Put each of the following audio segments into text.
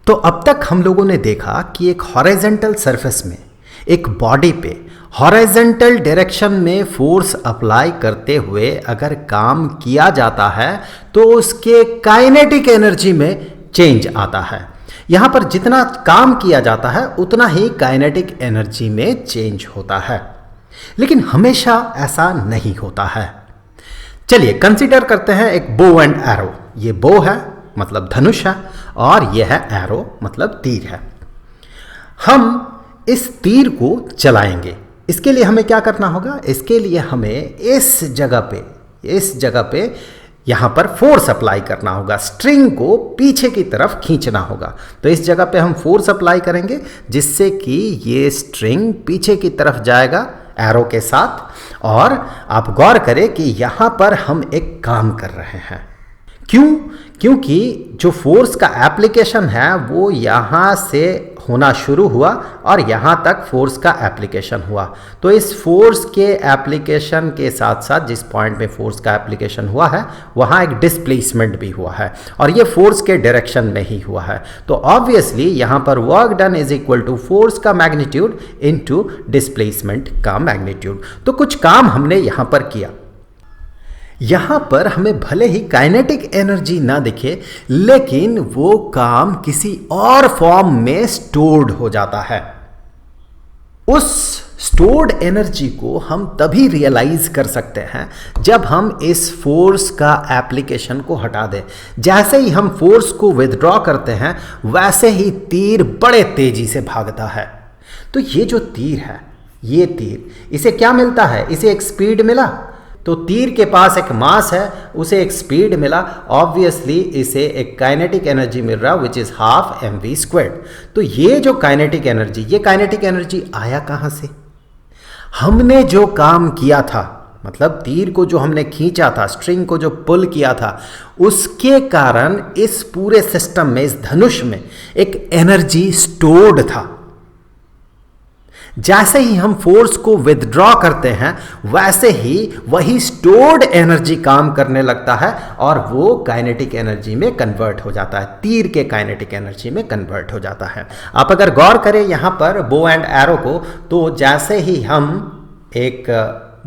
तो अब तक हम लोगों ने देखा कि एक हॉरिजॉन्टल सरफेस में एक बॉडी पे हॉरिजॉन्टल डायरेक्शन में फोर्स अप्लाई करते हुए अगर काम किया जाता है तो उसके काइनेटिक एनर्जी में चेंज आता है। यहाँ पर जितना काम किया जाता है उतना ही काइनेटिक एनर्जी में चेंज होता है, लेकिन हमेशा ऐसा नहीं होता है। चलिए कंसीडर करते हैं एक बो एंड एरो। ये बो है मतलब धनुष है और यह है एरो मतलब तीर है। हम इस तीर को चलाएंगे। इसके लिए हमें क्या करना होगा? इसके लिए हमें इस जगह पे यहाँ पर फोर्स अप्लाई करना होगा, स्ट्रिंग को पीछे की तरफ खींचना होगा। तो इस जगह पे हम फोर्स अप्लाई करेंगे जिससे कि ये स्ट्रिंग पीछे की तरफ जाएगा एरो के साथ। और आप गौर करें कि यहाँ पर हम एक काम कर रहे हैं। क्यों? क्योंकि जो फोर्स का एप्लीकेशन है वो यहाँ से होना शुरू हुआ और यहाँ तक फोर्स का एप्लीकेशन हुआ। तो इस फोर्स के एप्लीकेशन के साथ साथ जिस पॉइंट में फोर्स का एप्लीकेशन हुआ है वहाँ एक डिस्प्लेसमेंट भी हुआ है और ये फोर्स के डायरेक्शन में ही हुआ है। तो ऑब्वियसली यहाँ पर work done is equal to force का मैग्नीट्यूड इनटू डिस्प्लेसमेंट का मैग्नीट्यूड। तो कुछ काम हमने यहाँ पर किया। यहाँ पर हमें भले ही काइनेटिक एनर्जी ना दिखे, लेकिन वो काम किसी और फॉर्म में स्टोर्ड हो जाता है। उस स्टोर्ड एनर्जी को हम तभी रियलाइज कर सकते हैं जब हम इस फोर्स का एप्लीकेशन को हटा दें। जैसे ही हम फोर्स को विथड्रॉ करते हैं वैसे ही तीर बड़े तेजी से भागता है। तो ये जो तीर है, ये तीर, इसे क्या मिलता है? इसे एक स्पीड मिला। तो तीर के पास एक मास है, उसे एक स्पीड मिला, ऑब्वियसली इसे एक काइनेटिक एनर्जी मिल रहा विच इज हाफ mv²। तो ये जो काइनेटिक एनर्जी, ये काइनेटिक एनर्जी आया कहाँ से? हमने जो काम किया था, मतलब तीर को जो हमने खींचा था, स्ट्रिंग को जो पुल किया था, उसके कारण इस पूरे सिस्टम में, इस धनुष में एक एनर्जी स्टोर्ड था। जैसे ही हम फोर्स को विथड्रॉ करते हैं वैसे ही वही स्टोर्ड एनर्जी काम करने लगता है और वो काइनेटिक एनर्जी में कन्वर्ट हो जाता है, तीर के काइनेटिक एनर्जी में कन्वर्ट हो जाता है। आप अगर गौर करें यहाँ पर बो एंड एरो को, तो जैसे ही हम एक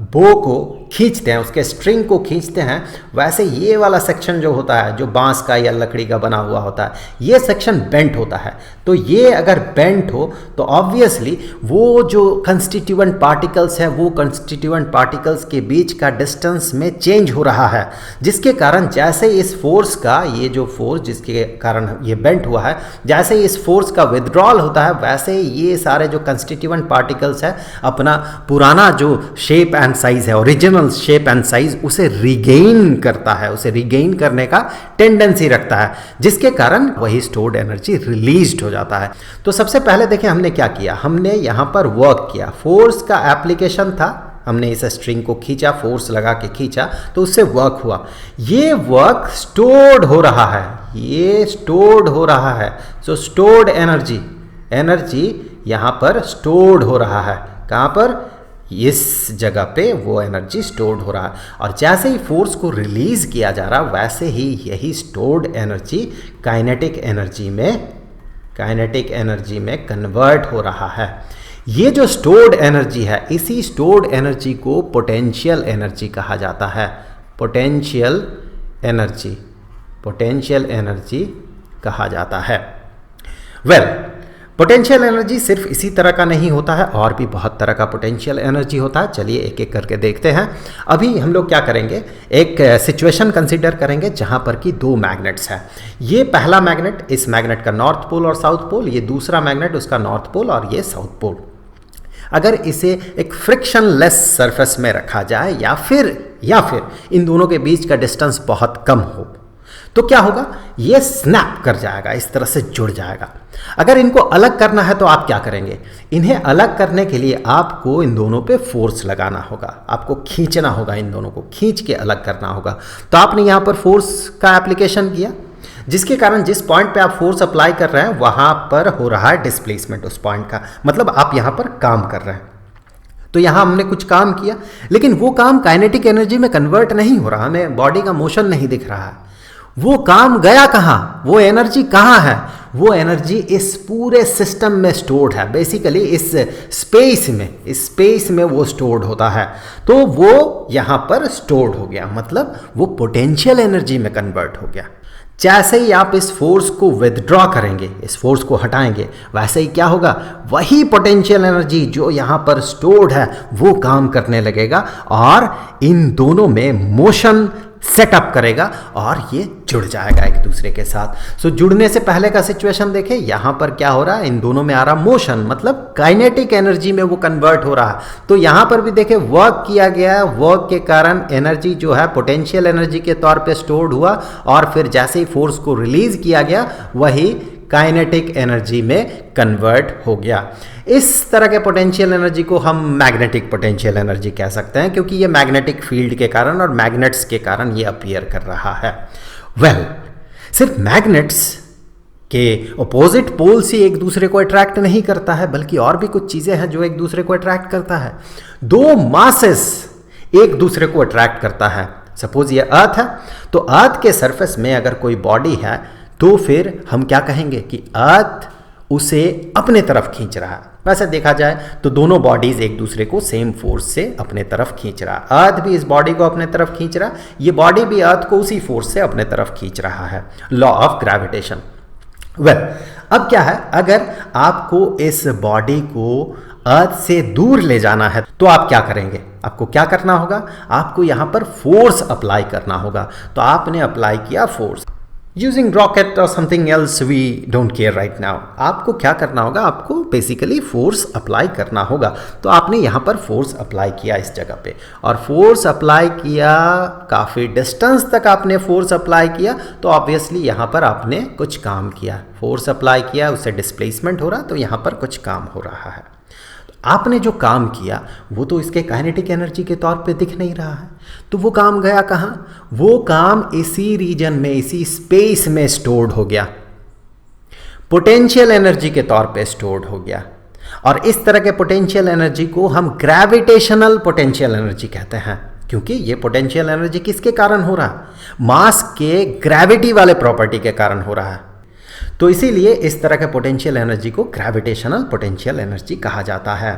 बो को खींचते हैं, उसके स्ट्रिंग को खींचते हैं, वैसे ये वाला सेक्शन जो होता है, जो बांस का या लकड़ी का बना हुआ होता है, ये सेक्शन बेंट होता है। तो ये अगर बेंट हो तो ऑब्वियसली वो जो कंस्टिट्यूएंट पार्टिकल्स है, वो कंस्टिट्यूएंट पार्टिकल्स के बीच का डिस्टेंस में चेंज हो रहा है, जिसके कारण जैसे इस फोर्स का, ये जो फोर्स जिसके कारण ये बेंट हुआ है, जैसे इस फोर्स का विथड्रॉल होता है वैसे ये सारे जो कंस्टिट्यूएंट पार्टिकल्स है अपना पुराना जो शेप एंड साइज है, ओरिजिनल शेप एंड साइज, उसे रिगेन करता है, उसे रिगेन करने का टेंडेंसी रखता है, जिसके कारण वही स्टोर्ड एनर्जी रिलीज्ड हो जाता है। तो सबसे पहले देखिए हमने क्या किया। हमने यहां पर वर्क किया, फोर्स का एप्लीकेशन था, हमने इस स्ट्रिंग को खींचा, फोर्स लगा के खींचा, तो उससे वर्क हुआ। ये वर्क स्टोर्ड हो रहा है, ये स्टोर्ड हो रहा है। सो स्टोर्ड एनर्जी, एनर्जी यहां पर स्टोर्ड हो रहा है। कहां पर? इस जगह पे वो एनर्जी स्टोर्ड हो रहा है। और जैसे ही फोर्स को रिलीज किया जा रहा वैसे ही यही स्टोर्ड एनर्जी काइनेटिक एनर्जी में कन्वर्ट हो रहा है। ये जो स्टोर्ड एनर्जी है, इसी स्टोर्ड एनर्जी को पोटेंशियल एनर्जी कहा जाता है। पोटेंशियल एनर्जी कहा जाता है। पोटेंशियल एनर्जी सिर्फ इसी तरह का नहीं होता है, और भी बहुत तरह का पोटेंशियल एनर्जी होता है। चलिए एक एक करके देखते हैं। अभी हम लोग क्या करेंगे, एक सिचुएशन कंसीडर करेंगे जहां पर कि दो मैग्नेट्स हैं। ये पहला मैग्नेट, इस मैग्नेट का नॉर्थ पोल और साउथ पोल, ये दूसरा मैग्नेट, उसका नॉर्थ पोल और ये साउथ पोल। अगर इसे एक फ्रिक्शनलेस सरफेस में रखा जाए या फिर इन दोनों के बीच का डिस्टेंस बहुत कम हो तो क्या होगा? ये स्नैप कर जाएगा, इस तरह से जुड़ जाएगा। अगर इनको अलग करना है तो आप क्या करेंगे? इन्हें अलग करने के लिए आपको इन दोनों पे फोर्स लगाना होगा, आपको खींचना होगा, इन दोनों को खींच के अलग करना होगा। तो आपने यहाँ पर फोर्स का एप्लीकेशन किया, जिसके कारण जिस पॉइंट पे आप फोर्स अप्लाई कर रहे हैं वहाँ पर हो रहा है डिस्प्लेसमेंट उस पॉइंट का, मतलब आप यहाँ पर काम कर रहे हैं। तो यहाँ हमने कुछ काम किया, लेकिन वो काम काइनेटिक एनर्जी में कन्वर्ट नहीं हो रहा, हमें बॉडी का मोशन नहीं दिख रहा है। वो काम गया कहाँ? वो एनर्जी कहाँ है? वो एनर्जी इस पूरे सिस्टम में स्टोर्ड है, बेसिकली इस स्पेस में वो स्टोर्ड होता है। तो वो यहाँ पर स्टोर्ड हो गया, मतलब वो पोटेंशियल एनर्जी में कन्वर्ट हो गया। जैसे ही आप इस फोर्स को विदड्रॉ करेंगे, इस फोर्स को हटाएंगे, वैसे ही क्या होगा, वही पोटेंशियल एनर्जी जो यहाँ पर स्टोर्ड है वो काम करने लगेगा और इन दोनों में मोशन सेटअप करेगा और ये जुड़ जाएगा एक दूसरे के साथ। सो जुड़ने से पहले का सिचुएशन देखें, यहाँ पर क्या हो रहा है, इन दोनों में आ रहा मोशन, मतलब काइनेटिक एनर्जी में वो कन्वर्ट हो रहा है। तो यहाँ पर भी देखें वर्क किया गया, वर्क के कारण एनर्जी जो है पोटेंशियल एनर्जी के तौर पे स्टोर्ड हुआ और फिर जैसे ही फोर्स को रिलीज किया गया वही काइनेटिक एनर्जी में कन्वर्ट हो गया। इस तरह के पोटेंशियल एनर्जी को हम मैग्नेटिक पोटेंशियल एनर्जी कह सकते हैं, क्योंकि ये मैग्नेटिक फील्ड के कारण और मैग्नेट्स के कारण ये अपीयर कर रहा है। सिर्फ मैग्नेट्स के अपोजिट पोल से एक दूसरे को अट्रैक्ट नहीं करता है, बल्कि और भी कुछ चीजें हैं जो एक दूसरे को अट्रैक्ट करता है। दो मासेस एक दूसरे को अट्रैक्ट करता है। सपोज ये अर्थ है, तो अर्थ के सरफेस में अगर कोई बॉडी है तो फिर हम क्या कहेंगे कि अर्थ उसे अपने तरफ खींच रहा है। वैसे देखा जाए तो दोनों बॉडीज एक दूसरे को सेम फोर्स से अपने तरफ खींच रहा है। अर्थ भी इस बॉडी को अपने तरफ खींच रहा है, ये बॉडी भी अर्थ को उसी फोर्स से अपने तरफ खींच रहा है, लॉ ऑफ ग्रेविटेशन। अब क्या है, अगर आपको इस बॉडी को अर्थ से दूर ले जाना है तो आप क्या करेंगे, आपको क्या करना होगा, आपको यहां पर फोर्स अप्लाई करना होगा। तो आपने अप्लाई किया फोर्स यूजिंग रॉकेट और something else, we don't care right now. आपको क्या करना होगा, आपको बेसिकली फोर्स अप्लाई करना होगा। तो आपने यहाँ पर फोर्स अप्लाई किया इस जगह पे, और फोर्स अप्लाई किया, काफ़ी डिस्टेंस तक आपने फोर्स अप्लाई किया, तो ऑब्वियसली यहाँ पर आपने कुछ काम किया। फोर्स अप्लाई किया, उससे डिस्प्लेसमेंट हो रहा, तो यहाँ पर कुछ काम हो रहा है। आपने जो काम किया वो तो इसके काइनेटिक एनर्जी के तौर पे दिख नहीं रहा है, तो वो काम गया कहाँ, वो काम इसी रीजन में, इसी स्पेस में स्टोर्ड हो गया, पोटेंशियल एनर्जी के तौर पे स्टोर्ड हो गया। और इस तरह के पोटेंशियल एनर्जी को हम ग्रेविटेशनल पोटेंशियल एनर्जी कहते हैं, क्योंकि ये पोटेंशियल एनर्जी किसके कारण हो रहा है, मास के ग्रेविटी वाले प्रॉपर्टी के कारण हो रहा है। तो इसीलिए इस तरह के पोटेंशियल एनर्जी को ग्रेविटेशनल पोटेंशियल एनर्जी कहा जाता है।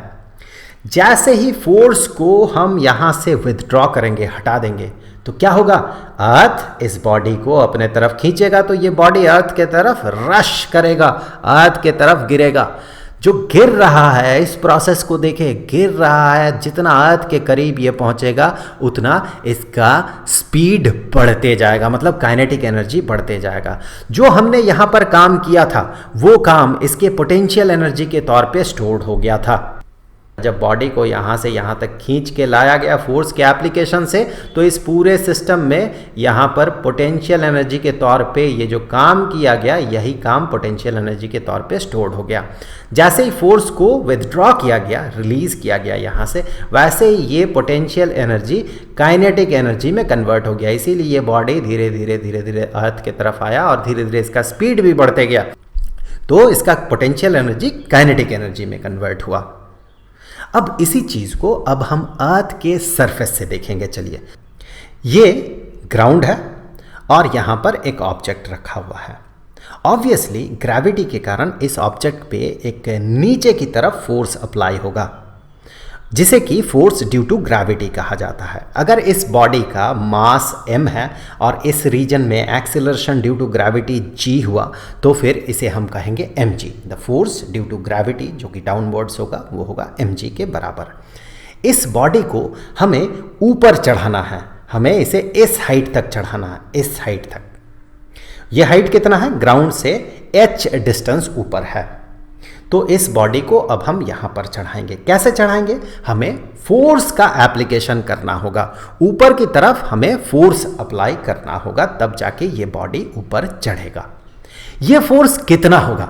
जैसे ही फोर्स को हम यहां से विथड्रॉ करेंगे, हटा देंगे, तो क्या होगा, अर्थ इस बॉडी को अपने तरफ खींचेगा, तो ये बॉडी अर्थ के तरफ रश करेगा, अर्थ के तरफ गिरेगा। जो गिर रहा है, इस प्रोसेस को देखें, गिर रहा है, जितना अर्थ के करीब ये पहुंचेगा उतना इसका स्पीड बढ़ते जाएगा, मतलब काइनेटिक एनर्जी बढ़ते जाएगा। जो हमने यहाँ पर काम किया था वो काम इसके पोटेंशियल एनर्जी के तौर पे स्टोर्ड हो गया था। जब बॉडी को यहाँ से यहाँ तक खींच के लाया गया फोर्स के एप्लीकेशन से, तो इस पूरे सिस्टम में यहाँ पर पोटेंशियल एनर्जी के तौर पे ये जो काम किया गया, यही काम पोटेंशियल एनर्जी के तौर पे स्टोर्ड हो गया। जैसे ही फोर्स को विथड्रॉ किया गया, रिलीज किया गया यहाँ से, वैसे ही ये पोटेंशियल एनर्जी काइनेटिक एनर्जी में कन्वर्ट हो गया। इसीलिए ये बॉडी धीरे धीरे धीरे धीरे अर्थ की तरफ आया और धीरे धीरे इसका स्पीड भी बढ़ते गया, तो इसका पोटेंशियल एनर्जी काइनेटिक एनर्जी में कन्वर्ट हुआ। अब इसी चीज को अब हम अर्थ के सरफेस से देखेंगे। चलिए, ये ग्राउंड है और यहां पर एक ऑब्जेक्ट रखा हुआ है। ऑब्वियसली ग्रेविटी के कारण इस ऑब्जेक्ट पे एक नीचे की तरफ फोर्स अप्लाई होगा, जिसे कि फोर्स ड्यू टू ग्रेविटी कहा जाता है। अगर इस बॉडी का मास m है और इस रीजन में acceleration due to gravity g हुआ, तो फिर इसे हम कहेंगे mg। The force due to gravity जो कि डाउनवर्ड्स होगा वो होगा mg के बराबर। इस बॉडी को हमें ऊपर चढ़ाना है, हमें इसे इस हाइट तक चढ़ाना है, इस हाइट तक। यह हाइट कितना है, ग्राउंड से h डिस्टेंस ऊपर है। तो इस बॉडी को अब हम यहां पर चढ़ाएंगे। कैसे चढ़ाएंगे, हमें फोर्स का एप्लीकेशन करना होगा, ऊपर की तरफ हमें फोर्स अप्लाई करना होगा, तब जाके ये बॉडी ऊपर चढ़ेगा। ये फोर्स कितना होगा,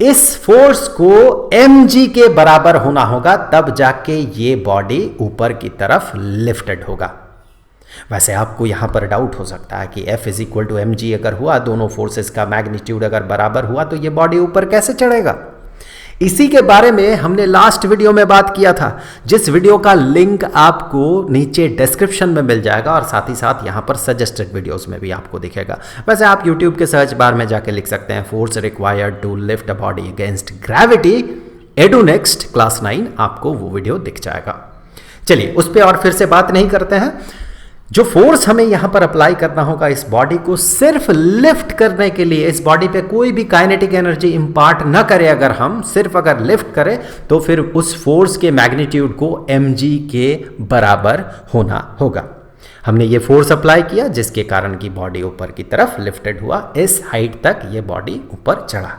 इस फोर्स को mg के बराबर होना होगा, तब जाके ये बॉडी ऊपर की तरफ लिफ्टेड होगा। वैसे आपको यहां पर डाउट हो सकता है कि F = mg अगर हुआ, दोनों फोर्सेस का मैग्नीट्यूड अगर बराबर हुआ, तो ये बॉडी ऊपर कैसे चढ़ेगा। इसी के बारे में हमने लास्ट वीडियो में बात किया था, जिस वीडियो का लिंक आपको नीचे डिस्क्रिप्शन में मिल जाएगा और साथ ही साथ यहाँ पर सजेस्टेड वीडियोस में भी आपको दिखेगा। वैसे आप यूट्यूब के सर्च बार में जाके लिख सकते हैं force required to lift a body against gravity Edunext class 9, आपको वो वीडियो दिख जाएगा। चलिए उस पर और फिर से बात नहीं करते हैं। जो फोर्स हमें यहां पर अप्लाई करना होगा इस बॉडी को सिर्फ लिफ्ट करने के लिए, इस बॉडी पे कोई भी काइनेटिक एनर्जी इंपार्ट न करे, अगर हम सिर्फ अगर लिफ्ट करें तो फिर उस फोर्स के मैग्नीट्यूड को mg के बराबर होना होगा। हमने ये फोर्स अप्लाई किया जिसके कारण की बॉडी ऊपर की तरफ लिफ्टेड हुआ, इस हाइट तक ये बॉडी ऊपर चढ़ा।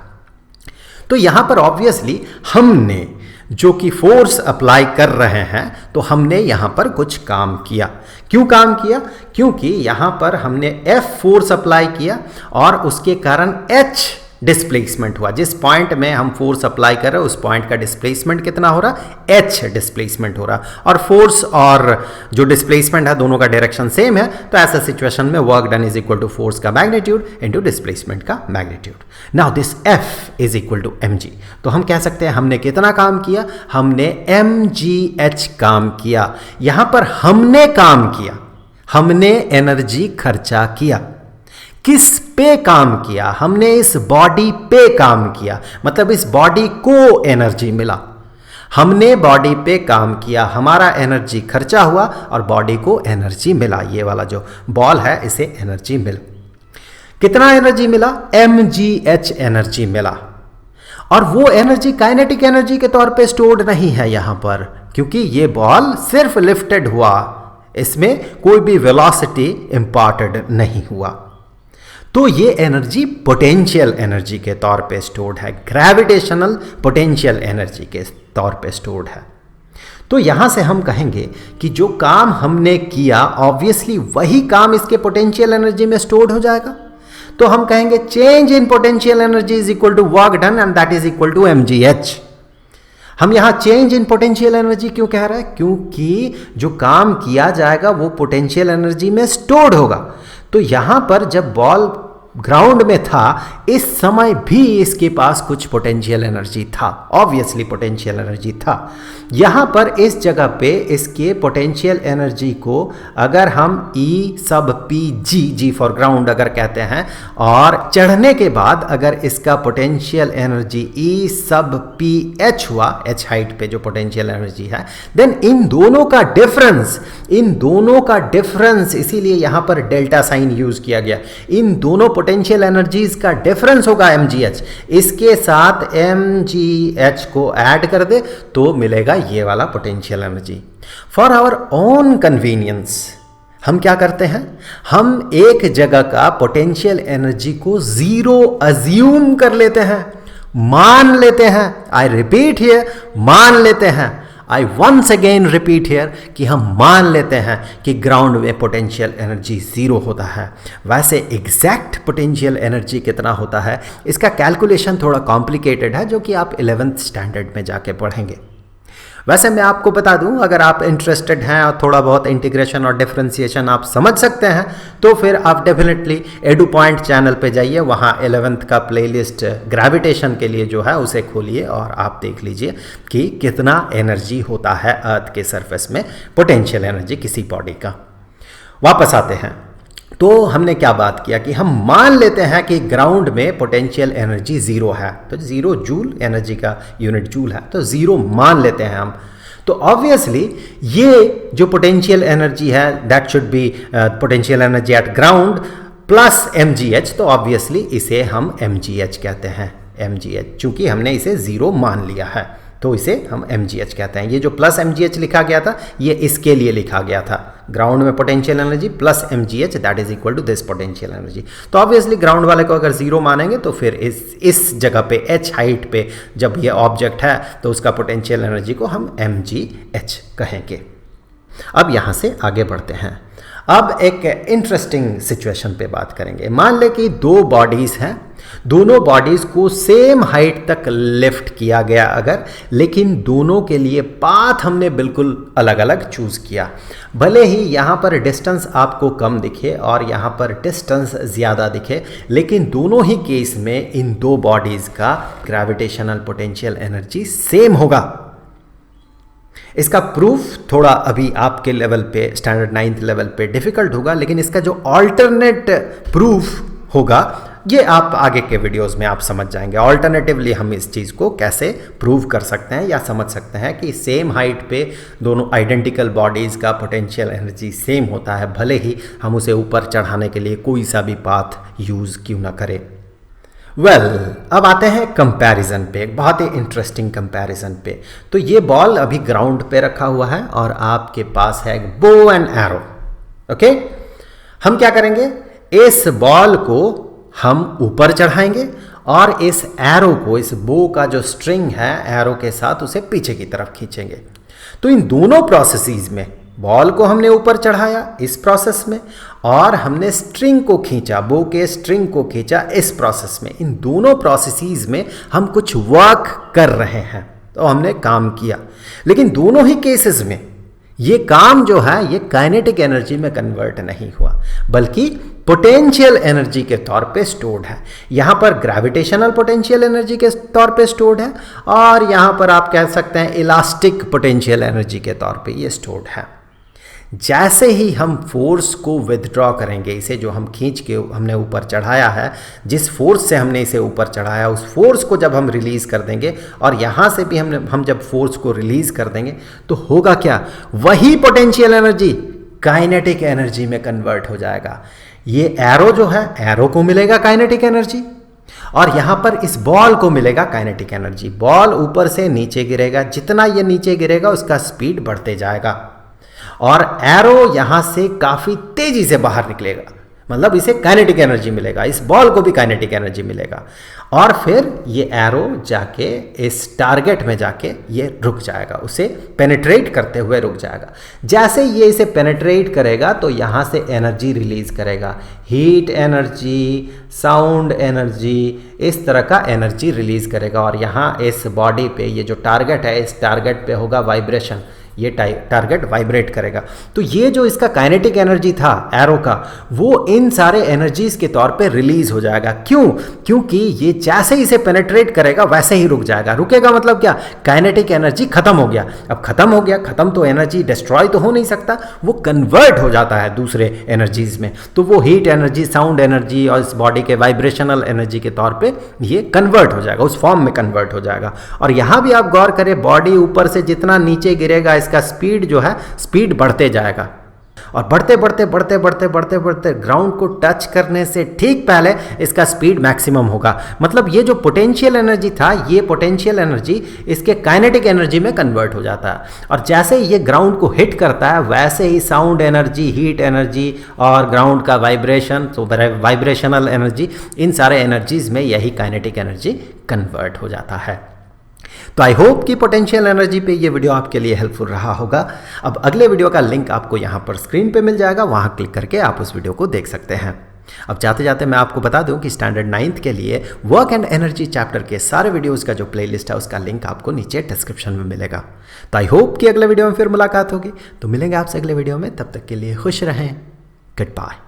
तो यहां पर ऑब्वियसली हमने जो कि फोर्स अप्लाई कर रहे हैं तो हमने यहां पर कुछ काम किया। क्यों काम किया? क्योंकि यहां पर हमने F फोर्स अप्लाई किया और उसके कारण H डिस्प्लेसमेंट हुआ। जिस पॉइंट में हम फोर्स अप्लाई कर रहे हैं उस पॉइंट का डिस्प्लेसमेंट कितना हो रहा? H डिस्प्लेसमेंट हो रहा। और फोर्स और जो डिस्प्लेसमेंट है दोनों का डायरेक्शन सेम है, तो ऐसा सिचुएशन में work done is equal to force का मैग्नीट्यूड इनटू डिस्प्लेसमेंट का magnitude. Now this F is equal to mg। तो हम कह सकते हैं हमने कितना काम किया? हमने mgh काम किया। यहां पर हमने काम किया, हमने एनर्जी खर्चा किया। किस पे काम किया? हमने इस बॉडी पे काम किया, मतलब इस बॉडी को एनर्जी मिला। हमने बॉडी पे काम किया, हमारा एनर्जी खर्चा हुआ और बॉडी को एनर्जी मिला। ये वाला जो बॉल है इसे एनर्जी मिला। कितना एनर्जी मिला? mgh एनर्जी मिला। और वो एनर्जी काइनेटिक एनर्जी के तौर पे स्टोर्ड नहीं है यहां पर, क्योंकि ये बॉल सिर्फ लिफ्टेड हुआ, इसमें कोई भी वेलोसिटी इंपार्टेड नहीं हुआ। तो ये एनर्जी पोटेंशियल एनर्जी के तौर पे स्टोर्ड है, ग्रेविटेशनल पोटेंशियल एनर्जी के तौर पे स्टोर्ड है। तो यहां से हम कहेंगे कि जो काम हमने किया ऑब्वियसली वही काम इसके पोटेंशियल एनर्जी में स्टोर्ड हो जाएगा। तो हम कहेंगे change in potential energy is equal to work done and that is equal to mgh। हम यहां चेंज इन पोटेंशियल एनर्जी क्यों कह रहे हैं? क्योंकि जो काम किया जाएगा वो पोटेंशियल एनर्जी में स्टोर्ड होगा। तो यहां पर जब बॉल ग्राउंड में था इस समय भी इसके पास कुछ पोटेंशियल एनर्जी था, ऑब्वियसली पोटेंशियल एनर्जी था। यहां पर इस जगह पे इसके पोटेंशियल एनर्जी को अगर हम E सब pg, G फॉर ग्राउंड अगर कहते हैं, और चढ़ने के बाद अगर इसका पोटेंशियल एनर्जी E सब ph हुआ, h हाइट पे जो पोटेंशियल एनर्जी है, देन इन दोनों का डिफरेंस, इसीलिए यहां पर डेल्टा साइन यूज किया गया, इन दोनों पोटेंशियल एनर्जीज का डिफरेंस होगा mgh। इसके साथ mgh को ऐड कर दे तो मिलेगा ये वाला potential energy. For our own convenience हम क्या करते हैं? हम एक जगह का पोटेंशियल एनर्जी को जीरो अज्यूम कर लेते हैं, मान लेते हैं। आई रिपीट हियर, मान लेते हैं। I once again repeat here कि हम मान लेते हैं कि ग्राउंड में पोटेंशियल एनर्जी जीरो होता है। वैसे एग्जैक्ट पोटेंशियल एनर्जी कितना होता है इसका कैलकुलेशन थोड़ा कॉम्प्लिकेटेड है, जो कि आप 11th स्टैंडर्ड में जाके पढ़ेंगे। वैसे मैं आपको बता दूं, अगर आप इंटरेस्टेड हैं और थोड़ा बहुत इंटीग्रेशन और डिफरेंशिएशन आप समझ सकते हैं तो फिर आप डेफिनेटली एडू पॉइंट चैनल पे जाइए, वहाँ 11th का प्लेलिस्ट ग्रेविटेशन के लिए जो है उसे खोलिए और आप देख लीजिए कि कितना एनर्जी होता है अर्थ के सरफेस में, पोटेंशियल एनर्जी किसी बॉडी का। वापस आते हैं, तो हमने क्या बात किया कि हम मान लेते हैं कि ग्राउंड में पोटेंशियल एनर्जी जीरो है, तो जीरो जूल, एनर्जी का यूनिट जूल है, तो जीरो मान लेते हैं हम। तो ऑब्वियसली ये जो पोटेंशियल एनर्जी है that should be potential energy at ground plus mgh, तो ऑब्वियसली इसे हम mgh कहते हैं। mgh चूंकि हमने इसे जीरो मान लिया है तो इसे हम mgh कहते हैं। ये जो प्लस mgh लिखा गया था ये इसके लिए लिखा गया था, ग्राउंड में potential energy plus mgh that is equal to this potential energy. तो ऑब्वियसली ग्राउंड वाले को अगर जीरो मानेंगे तो फिर इस जगह पे h हाइट पे जब ये ऑब्जेक्ट है तो उसका पोटेंशियल एनर्जी को हम mgh कहेंगे। अब यहाँ से आगे बढ़ते हैं। अब एक इंटरेस्टिंग सिचुएशन पे बात करेंगे। मान ले कि दो बॉडीज़ हैं, दोनों बॉडीज़ को सेम हाइट तक लिफ्ट किया गया अगर, लेकिन दोनों के लिए पाथ हमने बिल्कुल अलग अलग चूज़ किया। भले ही यहाँ पर डिस्टेंस आपको कम दिखे और यहाँ पर डिस्टेंस ज़्यादा दिखे, लेकिन दोनों ही केस में इन दो बॉडीज़ का ग्रेविटेशनल पोटेंशियल एनर्जी सेम होगा। इसका प्रूफ थोड़ा अभी आपके लेवल पे, स्टैंडर्ड 9th लेवल पे डिफ़िकल्ट होगा, लेकिन इसका जो ऑल्टरनेट प्रूफ होगा ये आप आगे के वीडियोस में आप समझ जाएंगे। ऑल्टरनेटिवली हम इस चीज़ को कैसे प्रूव कर सकते हैं या समझ सकते हैं कि सेम हाइट पे दोनों आइडेंटिकल बॉडीज़ का पोटेंशियल एनर्जी सेम होता है, भले ही हम उसे ऊपर चढ़ाने के लिए कोई सा भी पाथ यूज़ क्यों ना करें। अब आते हैं कंपैरिजन पे, एक बहुत ही इंटरेस्टिंग कंपैरिजन पे। तो ये बॉल अभी ग्राउंड पे रखा हुआ है और आपके पास है बो एंड एरो। ओके, हम क्या करेंगे, इस बॉल को हम ऊपर चढ़ाएंगे और इस एरो को, इस बो का जो स्ट्रिंग है एरो के साथ, उसे पीछे की तरफ खींचेंगे। तो इन दोनों प्रोसेसेस में बॉल को हमने ऊपर चढ़ाया इस प्रोसेस में, और हमने स्ट्रिंग को खींचा, बो के स्ट्रिंग को खींचा इस प्रोसेस में। इन दोनों प्रोसेसेस में हम कुछ वर्क कर रहे हैं, तो हमने काम किया। लेकिन दोनों ही केसेस में ये काम जो है ये काइनेटिक एनर्जी में कन्वर्ट नहीं हुआ, बल्कि पोटेंशियल एनर्जी के तौर पे स्टोर्ड है। यहाँ पर ग्रेविटेशनल पोटेंशियल एनर्जी के तौर पे स्टोर्ड है, और यहाँ पर आप कह सकते हैं इलास्टिक पोटेंशियल एनर्जी के तौर पे ये स्टोर्ड है। जैसे ही हम फोर्स को विदड्रॉ करेंगे, इसे जो हम खींच के हमने ऊपर चढ़ाया है, जिस फोर्स से हमने इसे ऊपर चढ़ाया, उस फोर्स को जब हम रिलीज़ कर देंगे और यहाँ से भी हम जब फोर्स को रिलीज़ कर देंगे, तो होगा क्या, वही पोटेंशियल एनर्जी काइनेटिक एनर्जी में कन्वर्ट हो जाएगा। ये एरो जो है, एरो को मिलेगा काइनेटिक एनर्जी, और यहाँ पर इस बॉल को मिलेगा काइनेटिक एनर्जी। बॉल ऊपर से नीचे गिरेगा, जितना ये नीचे गिरेगा उसका स्पीड बढ़ते जाएगा, और एरो यहाँ से काफ़ी तेज़ी से बाहर निकलेगा, मतलब इसे काइनेटिक एनर्जी मिलेगा, इस बॉल को भी काइनेटिक एनर्जी मिलेगा, और फिर ये एरो जाके इस टारगेट में जाके ये रुक जाएगा, उसे पेनिट्रेट करते हुए रुक जाएगा। जैसे ये इसे पेनिट्रेट करेगा तो यहाँ से एनर्जी रिलीज करेगा, हीट एनर्जी, साउंड एनर्जी, इस तरह का एनर्जी रिलीज करेगा, और यहाँ इस बॉडी पे ये जो टारगेट है, इस टारगेट पे होगा वाइब्रेशन, ये टारगेट वाइब्रेट करेगा। तो ये जो इसका काइनेटिक एनर्जी था एरो का, वो इन सारे एनर्जीज के तौर पे रिलीज हो जाएगा। क्यों? क्योंकि ये जैसे ही इसे पेनिट्रेट करेगा वैसे ही रुक जाएगा। रुकेगा मतलब क्या, काइनेटिक एनर्जी खत्म हो गया। अब खत्म हो गया, खत्म तो एनर्जी डिस्ट्रॉय तो हो नहीं सकता, वो कन्वर्ट हो जाता है दूसरे एनर्जीज में। तो वो हीट एनर्जी, साउंड एनर्जी और इस बॉडी के वाइब्रेशनल एनर्जी के तौर पे ये कन्वर्ट हो जाएगा, उस फॉर्म में कन्वर्ट हो जाएगा। और यहाँ भी आप गौर करें, बॉडी ऊपर से जितना नीचे गिरेगा इसका स्पीड जो है, स्पीड बढ़ते जाएगा, और बढ़ते बढ़ते बढ़ते बढ़ते बढ़ते बढ़ते ग्राउंड को टच करने से ठीक पहले इसका स्पीड मैक्सिमम होगा। मतलब ये जो पोटेंशियल एनर्जी था, ये पोटेंशियल एनर्जी इसके काइनेटिक एनर्जी में कन्वर्ट हो जाता है, और जैसे ही ये ग्राउंड को हिट करता है वैसे ही साउंड एनर्जी, हीट एनर्जी और ग्राउंड का वाइब्रेशन, तो वाइब्रेशनल एनर्जी, इन सारे एनर्जीज में यही काइनेटिक एनर्जी कन्वर्ट हो जाता है। तो आई होप कि पोटेंशियल एनर्जी पे ये वीडियो आपके लिए हेल्पफुल रहा होगा। अब अगले वीडियो का लिंक आपको यहाँ पर स्क्रीन पे मिल जाएगा, वहाँ क्लिक करके आप उस वीडियो को देख सकते हैं। अब जाते जाते मैं आपको बता दूं कि स्टैंडर्ड 9th के लिए वर्क एंड एनर्जी चैप्टर के सारे वीडियोस का जो प्लेलिस्ट है उसका लिंक आपको नीचे डिस्क्रिप्शन में मिलेगा। तो आई होप कि अगले वीडियो में फिर मुलाकात होगी। तो मिलेंगे आपसे अगले वीडियो में, तब तक के लिए खुश रहें। Good bye.